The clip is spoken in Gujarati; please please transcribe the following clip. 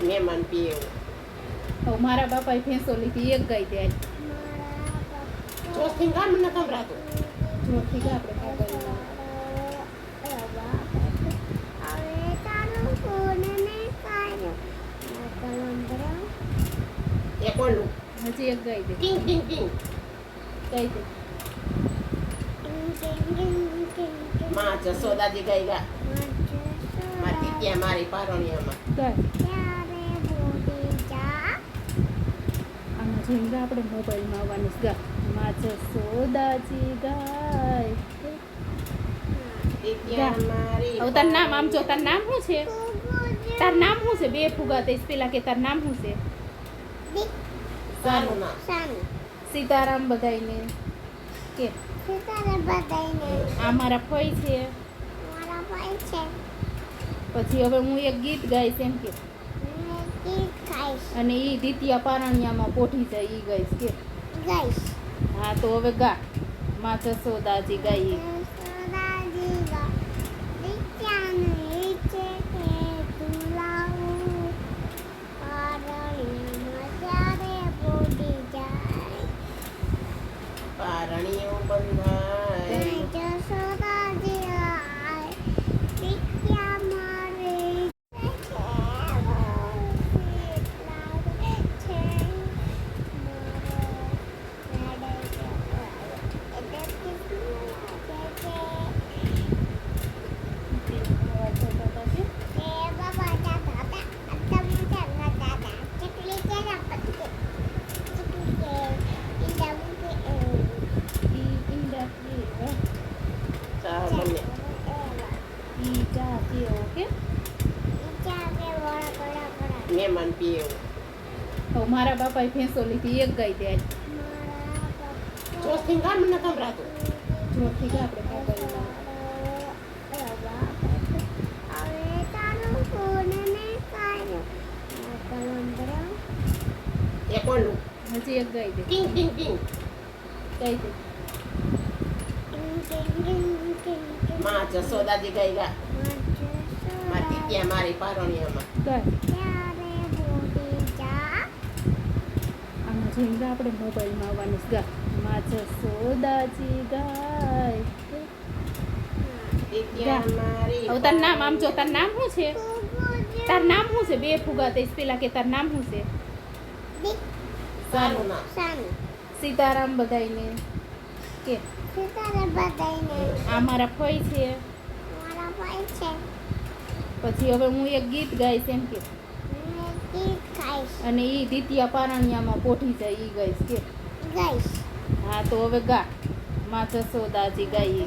મહેમાન પીએ હવે મારા બાપાએ ભેંસો લીધી એક ગાય દે ચોથી ગામ ન સંભળાતું જોરથી ગા આપણે કાગળમાં એ કોનું હજી એક ગાય દે કિંગ કિંગ કિંગ ગાય દે માં જસોદાજી ગઈ ગા માં ટીટિયા મારી પારણિયામાં ગાય આમાં જઈને ગા આપણે મોબાઈલમાં આવવાની છે ગા માં જસોદાજી ગાય ટીટિયા મારી હવે તાર નામ આમ જો તાર નામ શું છે તાર નામ શું છે બે ફુગા તે પેલા કે તાર નામ શું છે સારું નામ સીતારામ બધાયને કે આ મારા ફઈ છે પછી હવે હું એક ગીત ગાઈશ એમ કે અને એ દિત્યા પારણિયામાં પોઠી જાય એ ગાઈશ કે હા તો હવે ગા માં જસોદાજી ગાઈએ પારણીઓ બંધાય બંને ઓકે મહેમાન પીએ હવે મારા બાપાએ ભેંસો લીધી એક ગાય દે ચોથી ગામ ન સંભળાતું જોરથી ગા આપણે કાગળમાં એ કોનું હજી એક ગાય દે કિંગ કિંગ કિંગ ગાય દે માં જસોદાજી ગઈ ગા માં ટીટિયા મારી પારણિયામાં ગાય આમાં જઈને ગા આપણે મોબાઈલમાં આવવાની છે ગા માં જસોદાજી ગાય ટીટિયા મારી હવે તાર નામ આમ જો તાર નામ શું છે તાર નામ શું છે બે ફુગા તે પેલા કે તાર નામ શું છે સારું નામ સીતારામ બધાયને કે આ મારા ફઈ છે પછી હવે હું એક ગીત ગાઈશ એમ કે અને એ દિત્યા પારણિયામાં પોઠી જાય એ ગાઈશ કે હા તો હવે ગા માં જસોદાજી ગાઈએ